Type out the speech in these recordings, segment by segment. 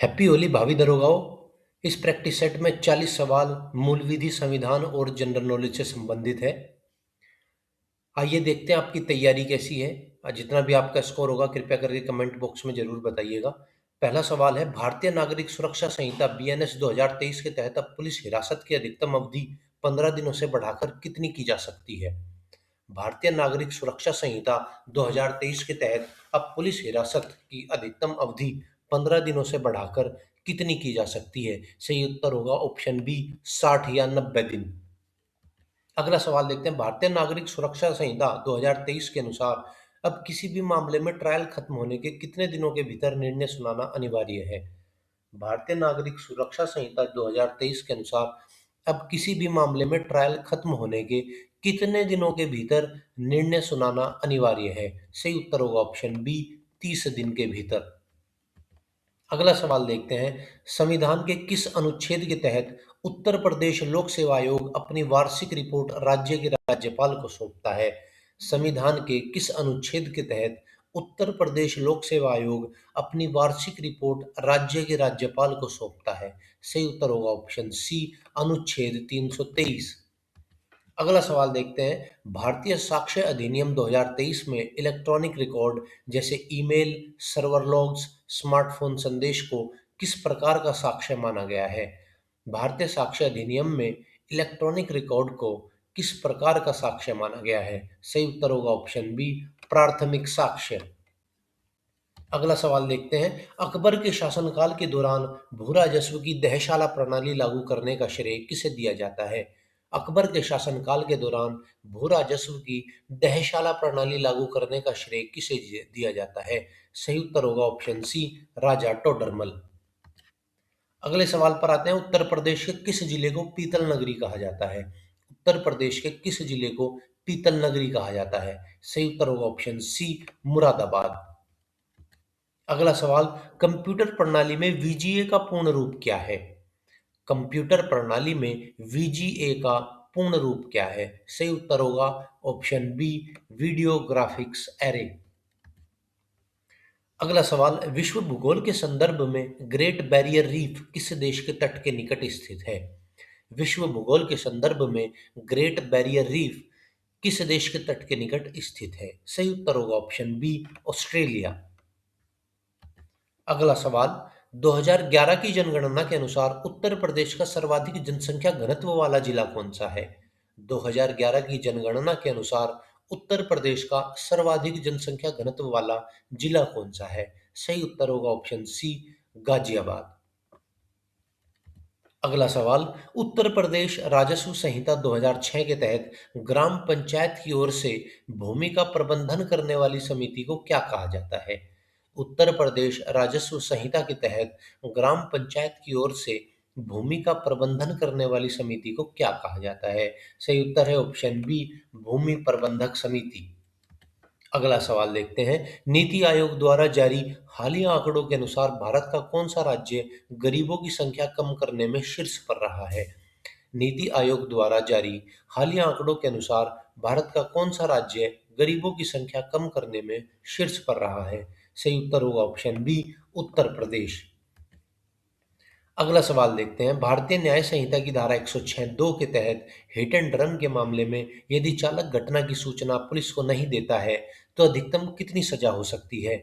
Happy Holi भावी दरोगाओ। इस practice set में 40 सवाल मूल विधि, संविधान और जनरल नॉलेज से संबंधित है। आइए देखते हैं आपकी तैयारी कैसी है। जितना भी आपका स्कोर होगा कृपया करके कमेंट बॉक्स में जरूर बताइएगा। पहला सवाल है, भारतीय नागरिक सुरक्षा संहिता बीएनएस 2023 के तहत अब पुलिस हिरासत की अधिकतम अवधि 15 दिनों से बढ़ाकर कितनी की जा सकती है? भारतीय नागरिक सुरक्षा संहिता 2023 के तहत अब पुलिस हिरासत की अधिकतम अवधि 15 दिनों से बढ़ाकर कितनी की जा सकती है? सही उत्तर होगा ऑप्शन बी, 60 या 90 दिन। अगला सवाल देखते हैं, भारतीय नागरिक सुरक्षा संहिता 2023 के अनुसार अब किसी भी मामले में ट्रायल खत्म होने के कितने दिनों के भीतर निर्णय सुनाना अनिवार्य है? भारतीय नागरिक सुरक्षा संहिता 2023 के अनुसार अब किसी भी मामले में ट्रायल खत्म होने के कितने दिनों के भीतर निर्णय सुनाना अनिवार्य है? सही उत्तर होगा ऑप्शन बी, 30 दिन के भीतर। अगला सवाल देखते हैं, संविधान के किस अनुच्छेद के तहत उत्तर प्रदेश लोक सेवा आयोग अपनी वार्षिक रिपोर्ट राज्य के राज्यपाल को सौंपता है? संविधान के किस अनुच्छेद के तहत उत्तर प्रदेश लोक सेवा आयोग अपनी वार्षिक रिपोर्ट राज्य के राज्यपाल को सौंपता है? सही उत्तर होगा ऑप्शन सी, अनुच्छेद 323। अगला सवाल देखते हैं, भारतीय साक्ष्य अधिनियम 2023 में इलेक्ट्रॉनिक रिकॉर्ड जैसे ईमेल, सर्वर लॉग्स, स्मार्टफोन संदेश को किस प्रकार का साक्ष्य माना गया है? भारतीय साक्ष्य अधिनियम में इलेक्ट्रॉनिक रिकॉर्ड को किस प्रकार का साक्ष्य माना गया है? सही उत्तर होगा ऑप्शन बी, प्राथमिक साक्ष्य। अगला सवाल देखते हैं, अकबर के शासनकाल के दौरान भू राजस्व की दहशाला प्रणाली लागू करने का श्रेय किसे दिया जाता है? अकबर के शासनकाल के दौरान भू राजस्व की दहशाला प्रणाली लागू करने का श्रेय किसे दिया जाता है? सही उत्तर होगा ऑप्शन सी, राजा टोडरमल। अगले सवाल पर आते हैं, उत्तर प्रदेश के किस जिले को पीतल नगरी कहा जाता है? उत्तर प्रदेश के किस जिले को पीतल नगरी कहा जाता है? सही उत्तर होगा ऑप्शन सी, मुरादाबाद। अगला सवाल, कंप्यूटर प्रणाली में वीजीए का पूर्ण रूप क्या है? कंप्यूटर प्रणाली में वीजीए का पूर्ण रूप क्या है? सही उत्तर होगा option B, video graphics array. अगला सवाल, विश्व भूगोल के संदर्भ में ग्रेट बैरियर रीफ किस देश के तट के निकट स्थित है? विश्व भूगोल के संदर्भ में ग्रेट बैरियर रीफ किस देश के तट के निकट स्थित है? सही उत्तर होगा ऑप्शन बी, ऑस्ट्रेलिया। अगला सवाल, 2011 की जनगणना के अनुसार उत्तर प्रदेश का सर्वाधिक जनसंख्या घनत्व वाला जिला कौन सा है? 2011 की जनगणना के अनुसार उत्तर प्रदेश का सर्वाधिक जनसंख्या घनत्व वाला जिला कौन सा है? सही उत्तर होगा ऑप्शन सी, गाजियाबाद। अगला सवाल, उत्तर प्रदेश राजस्व संहिता 2006 के तहत ग्राम पंचायत की ओर से भूमि का प्रबंधन करने वाली समिति को क्या कहा जाता है? उत्तर प्रदेश राजस्व संहिता के तहत ग्राम पंचायत की ओर से भूमि का प्रबंधन करने वाली समिति को क्या कहा जाता है? सही उत्तर है ऑप्शन बी, भूमि प्रबंधक समिति। अगला सवाल देखते हैं, नीति आयोग द्वारा जारी हालिया आंकड़ों के अनुसार भारत का कौन सा राज्य गरीबों की संख्या कम करने में शीर्ष पर रहा है? नीति आयोग द्वारा जारी हालिया आंकड़ों के अनुसार भारत का कौन सा राज्य गरीबों की संख्या कम करने में शीर्ष पर रहा है? सही उत्तर होगा ऑप्शन बी, उत्तर प्रदेश। अगला सवाल देखते हैं, भारतीय न्याय संहिता की धारा 106(2) के तहत हिट एंड रन के मामले में यदि चालक घटना की सूचना पुलिस को नहीं देता है तो अधिकतम कितनी सजा हो सकती है?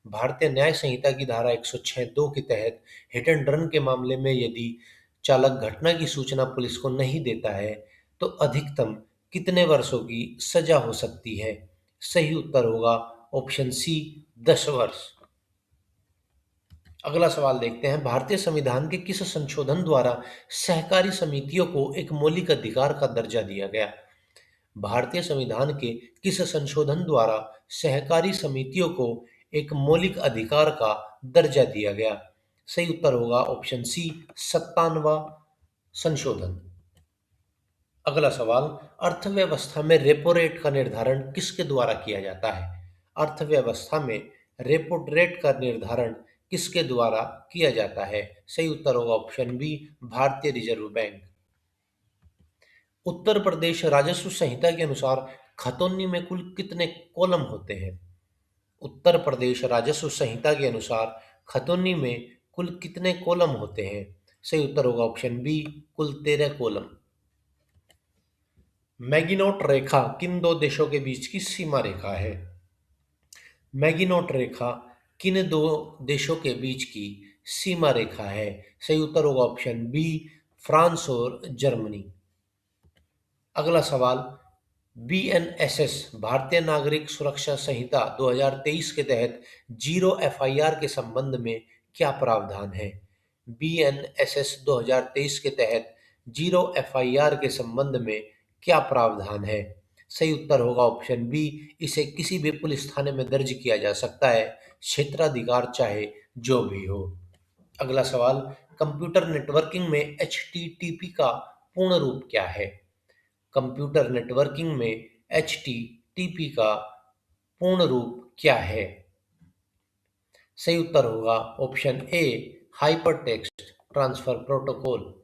भारतीय न्याय संहिता की धारा 106(2) के तहत हिट एंड रन के मामले में यदि चालक घटना की सूचना पुलिस को नहीं देता है तो अधिकतम कितने वर्षों की सजा हो सकती है? सही उत्तर होगा ऑप्शन सी, 10 वर्ष। अगला सवाल देखते हैं, भारतीय संविधान के किस संशोधन द्वारा सहकारी समितियों को एक मौलिक अधिकार का दर्जा दिया गया? भारतीय संविधान के किस संशोधन द्वारा सहकारी समितियों को एक मौलिक अधिकार का दर्जा दिया गया? सही उत्तर होगा ऑप्शन सी, 57वां संशोधन। अगला सवाल, अर्थव्यवस्था में रेपो रेट का निर्धारण किसके द्वारा किया जाता है? अर्थव्यवस्था में रेपो रेट का निर्धारण किसके द्वारा किया जाता है? सही उत्तर होगा ऑप्शन बी, भारतीय रिजर्व बैंक। उत्तर प्रदेश राजस्व संहिता के अनुसार खतौनी में कुल कितने कॉलम होते हैं? उत्तर प्रदेश राजस्व संहिता के अनुसार खतौनी में कुल कितने कॉलम होते हैं? सही उत्तर होगा ऑप्शन बी, कुल 13 कॉलम। मैगिनोट रेखा किन दो देशों के बीच की सीमा रेखा है? मैगिनोट रेखा किन दो देशों के बीच की सीमा रेखा है? सही उत्तर होगा ऑप्शन बी, फ्रांस और जर्मनी। अगला सवाल, बीएनएसएस भारतीय नागरिक सुरक्षा संहिता 2023 के तहत जीरो एफआईआर के संबंध में क्या प्रावधान है? बीएनएसएस 2023 के तहत जीरो एफआईआर के संबंध में क्या प्रावधान है? सही उत्तर होगा ऑप्शन बी, इसे किसी भी पुलिस थाने में दर्ज किया जा सकता है, क्षेत्राधिकार चाहे जो भी हो। अगला सवाल, कंप्यूटर नेटवर्किंग में एचटीटीपी का पूर्ण रूप क्या है? कंप्यूटर नेटवर्किंग में एचटीटीपी का पूर्ण रूप क्या है? सही उत्तर होगा option A, hypertext transfer protocol.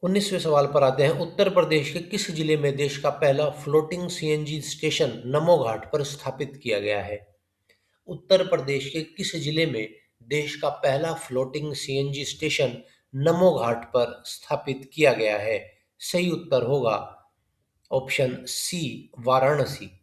19वें सवाल पर आते हैं। उत्तर प्रदेश के किस जिले में देश का पहला floating CNG station Namo Ghat पर स्थापित किया गया है? उत्तर प्रदेश के किस जिले में देश का पहला floating CNG station Namo Ghat पर स्थापित किया गया है? सही उत्तर होगा ऑप्शन सी, वाराणसी।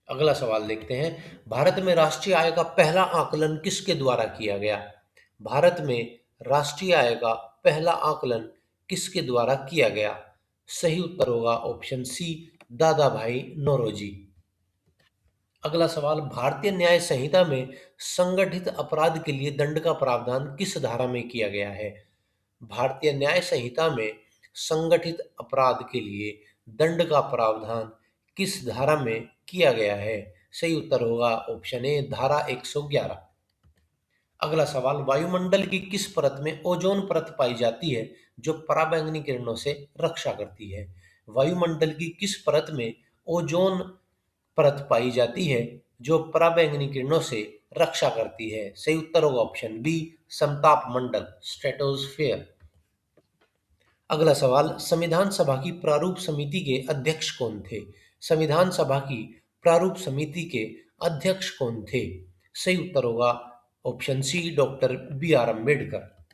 अगला सवाल देखते हैं। भारत में राष्ट्रीय आय का पहला आकलन किसके द्वारा किया गया? भारत में राष्ट्रीय आय का पहला आकलन किसके द्वारा किया गया? सही उत्तर होगा ऑप्शन सी, दादा भाई नौरोजी। अगला सवाल, भारतीय न्याय संहिता में संगठित अपराध के लिए दंड का प्रावधान किस धारा में किया गया है? भारतीय न्याय संहिता में संगठित अपराध के लिए दंड का प्रावधान किस धारा में किया गया है? सही उत्तर होगा ऑप्शन ए, धारा 111। अगला सवाल, वायुमंडल की किस परत में ओजोन परत पाई जाती है जो पराबैंगनी किरणों से रक्षा करती है? वायुमंडल की किस परत में ओजोन परत पाई जाती है जो पराबैंगनी किरणों से रक्षा करती है? सही उत्तर होगा ऑप्शन बी, समताप मंडल स्ट्रेटोस्फेयर। अगला सवाल, संविधान सभा की प्रारूप समिति के अध्यक्ष कौन थे? संविधान सभा की प्रारूप समिति के अध्यक्ष कौन थे? सही उत्तर होगा option C, doctor B R Ambedkar.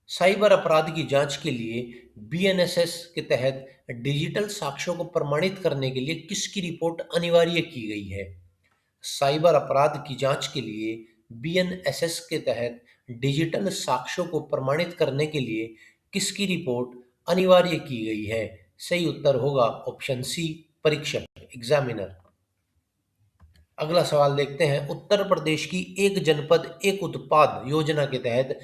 Cyber अपराध की जांच के लिए बीएनएसएस के तहत डिजिटल साक्ष्यों को प्रमाणित करने के लिए किसकी रिपोर्ट अनिवार्य की गई है? साइबर अपराध की जांच के लिए बीएनएसएस के तहत डिजिटल साक्ष्यों को प्रमाणित करने के लिए किसकी रिपोर्ट अनिवार्य की गई है? सही उत्तर होगा ऑप्शन सी, परीक्षक एग्जामिनर। अगला सवाल देखते हैं। उत्तर प्रदेश की एक जनपद एक उत्पाद योजना के तहत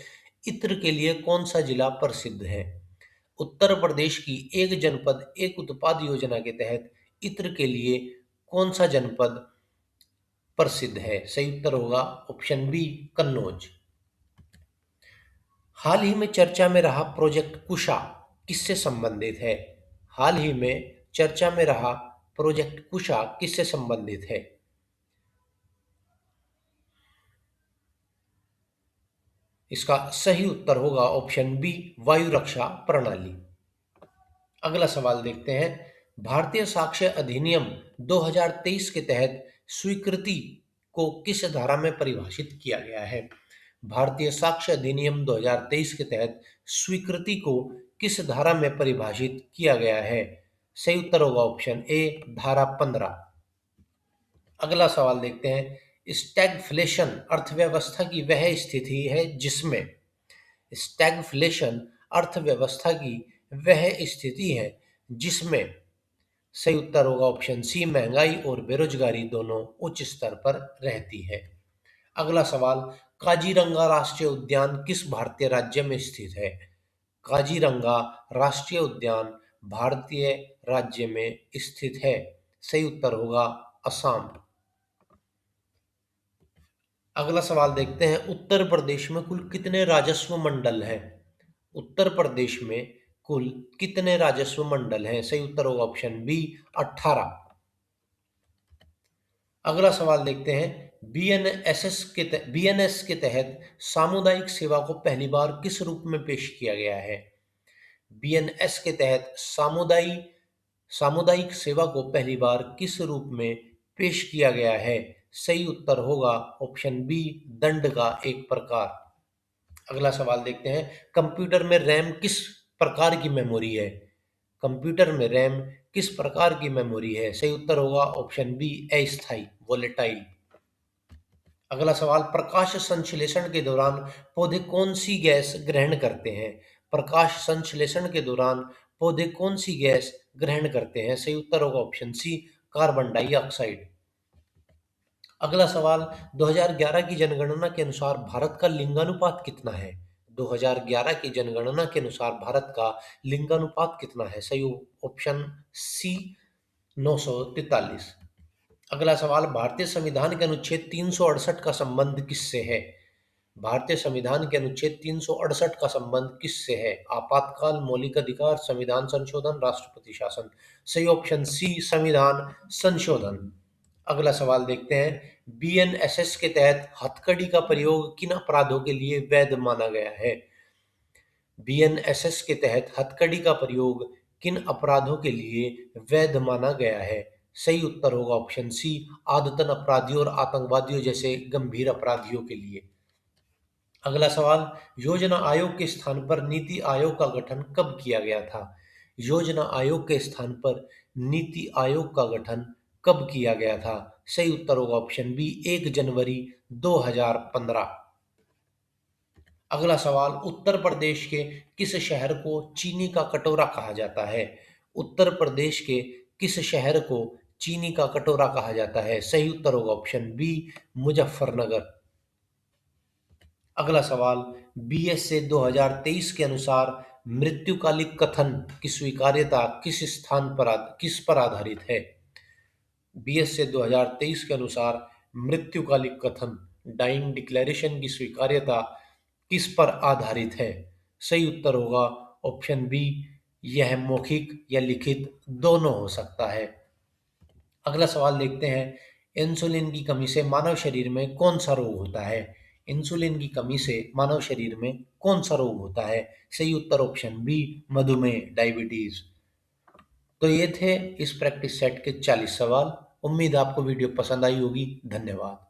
इत्र के लिए कौन सा जिला प्रसिद्ध है? उत्तर प्रदेश की एक जनपद एक उत्पाद योजना के तहत इत्र के लिए कौन सा जनपद प्रसिद्ध है? सही उत्तर होगा ऑप्शन बी, कन्नौज। हाल ही में चर्चा में रहा प्रोजेक्ट कुशा किससे संबंधित है? हाल ही में चर्चा में रहा प्रोजेक्ट कुशा किससे संबंधित है? इसका सही उत्तर होगा ऑप्शन बी, वायु रक्षा प्रणाली। अगला सवाल देखते हैं। भारतीय साक्ष्य अधिनियम 2023 के तहत स्वीकृति को किस धारा में परिभाषित किया गया है? भारतीय साक्ष्य अधिनियम 2023 के तहत स्वीकृति को किस धारा में परिभाषित किया गया है? सही उत्तर होगा ऑप्शन ए, धारा 15। अगला सवाल देखते हैं। स्टैगफ्लेशन अर्थव्यवस्था की वह स्थिति है जिसमें स्टैगफ्लेशन अर्थव्यवस्था की वह स्थिति है जिसमें सही उत्तर होगा ऑप्शन सी, महंगाई और बेरोजगारी दोनों उच्च स्तर पर रहती है। अगला सवाल, काजीरंगा राष्ट्रीय उद्यान किस भारतीय राज्य में स्थित है? काजीरंगा राष्ट्रीय उद्यान भारतीय राज्य में स्थित है। सही उत्तर होगा असम। अगला सवाल देखते हैं। उत्तर प्रदेश में कुल कितने राजस्व मंडल हैं? उत्तर प्रदेश में कुल कितने राजस्व मंडल हैं? सही उत्तर होगा ऑप्शन बी, 18। अगला सवाल देखते हैं। बीएनएस के तहत सामुदायिक सेवा को पहली बार किस रूप में पेश किया गया है? बीएनएस के तहत सामुदायिक सेवा को पहली बार किस रूप में पेश किया गया है? सही उत्तर होगा ऑप्शन बी, दंड का एक प्रकार। अगला सवाल देखते हैं, कंप्यूटर में रैम किस प्रकार की मेमोरी है? कंप्यूटर में रैम किस प्रकार की मेमोरी है? सही उत्तर होगा ऑप्शन बी, अस्थायी, वोलेटाइल। अगला सवाल, प्रकाश संश्लेषण के दौरान पौधे कौन सी गैस ग्रहण करते हैं? प्रकाश संश्लेषण के दौरान पौधे कौन सी गैस ग्रहण करते हैं? सही उत्तर होगा ऑप्शन सी, कार्बन डाइऑक्साइड। अगला सवाल, 2011 की जनगणना के अनुसार भारत का लिंगानुपात कितना है? 2011 की जनगणना के अनुसार भारत का लिंगानुपात कितना है? सही ऑप्शन सी, 943। अगला सवाल, भारतीय संविधान के अनुच्छेद 368 का संबंध किससे है? भारतीय संविधान के अनुच्छेद 368 का संबंध किससे है? आपातकाल, मौलिक अधिकार, संविधान संशोधन, राष्ट्रपति शासन। सही ऑप्शन सी, संविधान संशोधन। अगला सवाल देखते हैं, बीएनएसएस के तहत हथकड़ी का प्रयोग किन अपराधों के लिए वैध माना गया है? बीएनएसएस के तहत हथकड़ी का प्रयोग किन अपराधों के लिए वैध माना गया है? सही उत्तर होगा ऑप्शन सी, आदतन अपराधियों और आतंकवादियों जैसे गंभीर अपराधियों के लिए। अगला सवाल, योजना आयोग के स्थान पर नीति आयोग का गठन कब किया गया था? योजना आयोग के स्थान पर नीति आयोग का गठन कब किया गया था? सही उत्तर होगा ऑप्शन बी, 1 जनवरी 2015। अगला सवाल, उत्तर प्रदेश के किस शहर को चीनी का कटोरा कहा जाता है? उत्तर प्रदेश के किस शहर को चीनी का कटोरा कहा जाता है? सही उत्तर होगा ऑप्शन बी, मुजफ्फरनगर। अगला सवाल, बीएस से 2023 के अनुसार मृत्युकालिक कथन की स्वीकार्यता किस पर आधारित है? बीएस से 2023 के अनुसार मृत्युकालिक कथन, डाइंग डिक्लेरेशन की स्वीकार्यता किस पर आधारित है? सही उत्तर होगा ऑप्शन बी, यह मौखिक या लिखित दोनों हो सकता है। अगला सवाल देखते हैं, इंसुलिन की कमी से मानव शरीर में कौन सा रोग होता है? इंसुलिन की कमी से मानव शरीर में कौन सा रोग होता है? सही उत्तर ऑप्शन बी, मधुमेह, डायबिटीज। तो ये थे इस प्रैक्टिस सेट के 40 सवाल। उम्मीद आपको वीडियो पसंद आई होगी। धन्यवाद।